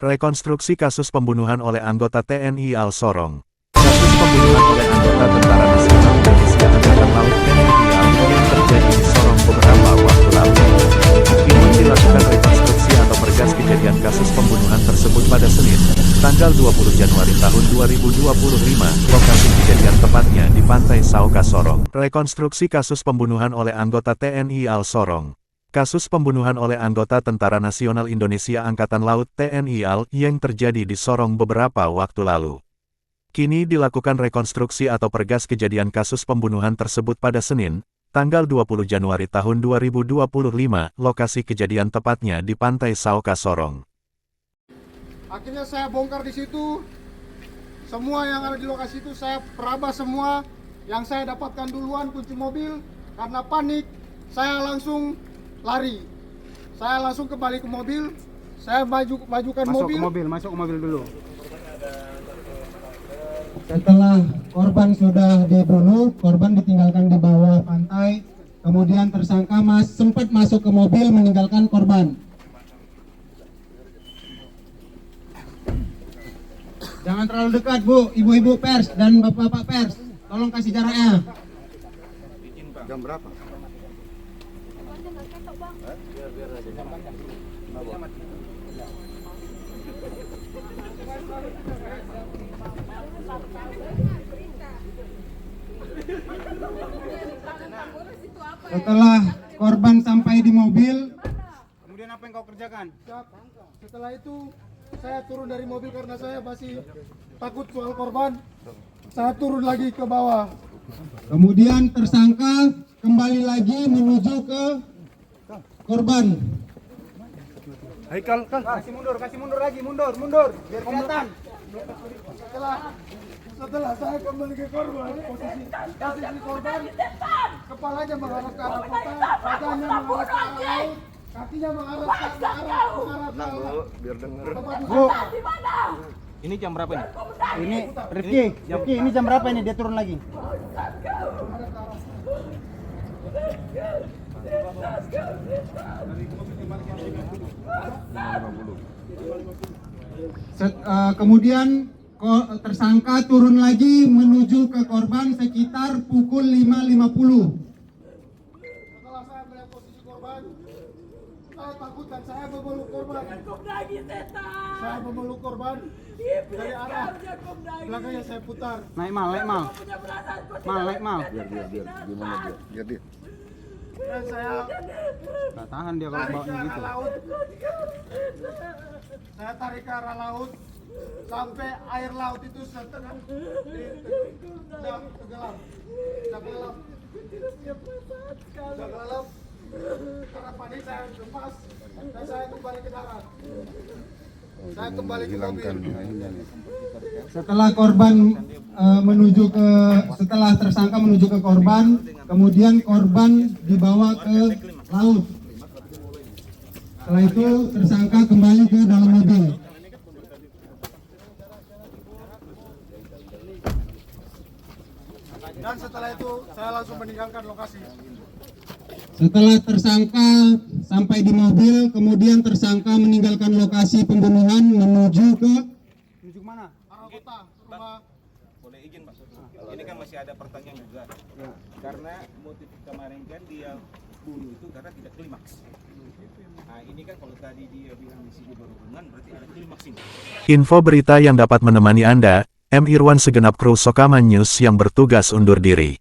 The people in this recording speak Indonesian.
Rekonstruksi kasus pembunuhan oleh anggota TNI Al Sorong. Kasus pembunuhan oleh anggota Tentara Nasional Indonesia Angkatan Laut TNI Al yang terjadi di Sorong beberapa waktu lalu. Kini dilakukan rekonstruksi atau pergas kejadian kasus pembunuhan tersebut pada Senin, tanggal 20 Januari tahun 2025, lokasi kejadian tepatnya di Pantai Sauka Sorong. Rekonstruksi kasus pembunuhan oleh anggota TNI Al Sorong. Kasus pembunuhan oleh anggota Tentara Nasional Indonesia Angkatan Laut TNI AL yang terjadi di Sorong beberapa waktu lalu. Kini dilakukan rekonstruksi atau pergas kejadian kasus pembunuhan tersebut pada Senin, tanggal 20 Januari tahun 2025, lokasi kejadian tepatnya di Pantai Sauka Sorong. Akhirnya saya bongkar di situ. Semua yang ada di lokasi itu saya peraba semua. Yang saya dapatkan duluan kunci mobil. Karena panik, saya langsung lari. Saya langsung kembali ke mobil. Saya majukan mobil. Masuk ke mobil dulu. Setelah korban sudah dibunuh, korban ditinggalkan di bawah pantai. Kemudian tersangka sempat masuk ke mobil meninggalkan korban. Jangan terlalu dekat, Bu, ibu-ibu pers dan bapak-bapak pers. Tolong kasih jaraknya. Jam berapa? Setelah korban sampai di mobil, Kemudian apa yang kau kerjakan? Setelah itu saya turun dari mobil karena saya masih takut soal korban. Saya turun lagi ke bawah. kemudian tersangka kembali lagi menuju ke korban. Haikal, kasih mundur lagi, mundur, biar kelihatan. Setelah saya kembali ke korban, posisi korban, kepalanya mengarah ke arah kota, badannya mengarah ke arah laut, kakinya mengarah ke arah Biar denger. Bu, Ini jam berapa nih? ini Rifki, ini jam berapa ini dia turun lagi? Kemudian tersangka turun lagi menuju ke korban sekitar pukul 5.50. Setelah saya melihat posisi korban, saya takut dan saya memeluk korban. Saya memeluk korban dari arah belakangnya saya putar. Naik mal. Biar dia. Dan saya Nggak tahan dia kalau tarik ke bawanya arah gitu. laut. Saya tarik ke arah laut sampai air laut itu setengah tenggelam. Karena panik saya lepas dan saya kembali ke darat. Saya kembali ke mobil. Setelah setelah tersangka menuju ke korban, kemudian korban dibawa ke laut. Setelah itu tersangka kembali ke dalam mobil. Dan setelah itu saya langsung meninggalkan lokasi. Setelah tersangka sampai di mobil, kemudian tersangka meninggalkan lokasi pembunuhan menuju ke Mana? Arah kota, rumah. Boleh izin Pak? Ini kan masih ada pertanyaan juga. Karena motif kemarin kan dia bunuh itu karena tidak klimaks. Nah ini kan kalau tadi dia bilang di sini berhubungan berarti ada klimaks ini. Info berita yang dapat menemani Anda, M. Irwan segenap kru Sokaman News yang bertugas undur diri.